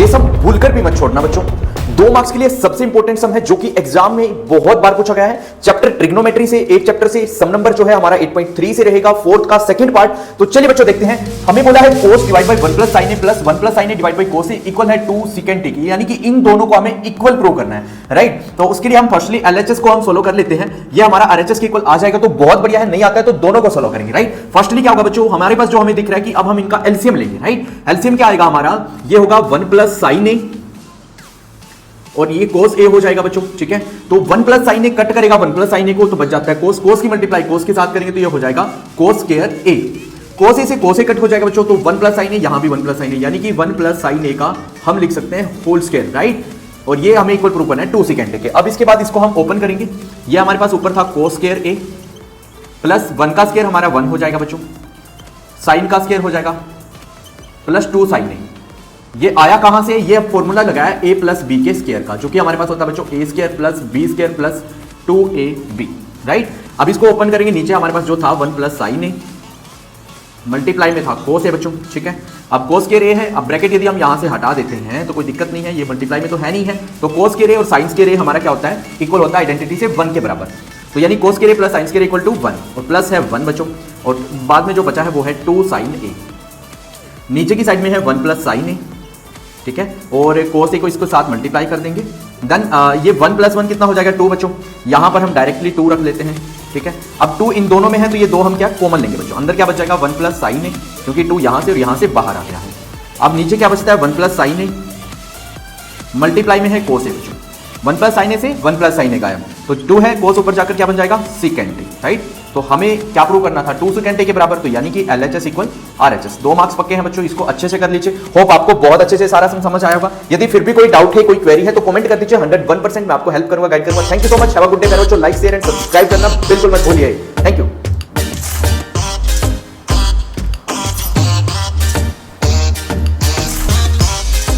ये सब भूलकर भी मत छोड़ना बच्चों। 2 मार्क्स के लिए सबसे इंपॉर्टेंट सम है जो कि एग्जाम में बहुत बार पूछा गया है, चैप्टर ट्रिग्नोमेट्री से। एक चैप्टर से सम नंबर जो है हमारा 8.3 से रहेगा, फोर्थ का सेकंड पार्ट। तो चलिए बच्चों देखते हैं। हमें बोला है cos divide by 1 plus sin a plus 1 plus sin a divide by cos a equal है 2 secant a की, यानी कि इन दोनों को हमें इक्वल प्रूव करना है, राइट। तो उसके लिए हम फर्स्टली LHS को हम सोल्व कर लेते हैं। ये हमारा RHS के इक्वल आ जाएगा तो बहुत बढ़िया है, नहीं आता है तो दोनों को सोल्व करेंगे, राइट। फर्स्टली क्या होगा बच्चों, हमारे पास जो हमें दिख रहा है कि अब हम इनका एलसीएम लेंगे, राइट। एलसीएम क्या आएगा हमारा, ये होगा 1 प्लस sin a और ये cos a हो जाएगा बच्चों, ठीक है। तो 1 प्लस sin a कट करेगा 1 प्लस sin a को, तो बच जाता है cos की मल्टीप्लाई cos के साथ करेंगे तो ये हो जाएगा cos square a। cos a से cos a कट हो जाएगा बच्चों, तो 1 प्लस sin a, यहां भी 1 प्लस sin a, यानी कि 1 प्लस sin a का हम लिख सकते हैं होल स्क्वायर, राइट। और ये हमें इक्वल प्रूव करना है 2 secant a के। अब इसके बाद इसको हम ओपन करेंगे। ये हमारे पास ऊपर था cos स्क्वायर a प्लस 1 का स्क्वायर हमारा 1 हो जाएगा बच्चों, sin का स्क्वायर हो जाएगा प्लस 2 sin a। ये आया कहां से, ये फॉर्मूला लगाया a प्लस बी के स्क्वायर का, जो कि हमारे पास होता है बच्चों a square plus B square plus 2ab, right. अब इसको ओपन करेंगे, नीचे हमारे पास जो था 1 प्लस sin a मल्टीप्लाई में था cos a बच्चों, ठीक है। अब cos स्क्वायर a है, अब ब्रैकेट यदि हम यहां से हटा देते हैं तो कोई दिक्कत नहीं है, ये मल्टीप्लाई में तो है नहीं है, तो cos स्क्वायर a और sin स्क्वायर a हमारा क्या होता है, इक्वल होता है आइडेंटिटी से 1 के बराबर। तो यानी cos square a plus sin square equal to 1 और प्लस है 1 बच्चों, और बाद में जो बचा है वो है 2 sin a। नीचे की साइड में है 1 प्लस sin a, ठीक है, और cos a को इसको साथ मल्टीप्लाई कर देंगे। देन ये 1 प्लस 1 कितना हो जाएगा 2 बच्चों, यहां पर हम डायरेक्टली 2 रख लेते हैं, ठीक है। अब 2 इन दोनों में है तो ये 2 हम क्या कॉमन लेंगे बच्चों, अंदर क्या बच जाएगा 1 प्लस sin a, क्योंकि 2 यहां से और यहां से बाहर आ गया है। अब नीचे क्या बचता है 1 प्लस sin a मल्टीप्लाई में है cos a बच्चों, 1 प्लस sin a से 1 प्लस sin a गायब, तो 2 है, cos ऊपर जाकर क्या बन जाएगा secant a, राइट। तो हमें क्या प्रूव करना था 2 secant a के बराबर, तो यानी कि LHS इक्वल RHS। 2 मार्क्स पक्के हैं बच्चों, इसको अच्छे से कर लीजिए। होप आपको बहुत अच्छे से सारा समझ आया होगा। यदि फिर भी कोई डाउट है, कोई क्वेरी है तो कमेंट कर दीजिए, 101% मैं आपको हेल्प करूंगा, गाइड करूंगा। Thank you so much, have a good day. मेरे बच्चों लाइक शेयर एंड सब्सक्राइब करना बिल्कुल मत भूलिए। Thank you.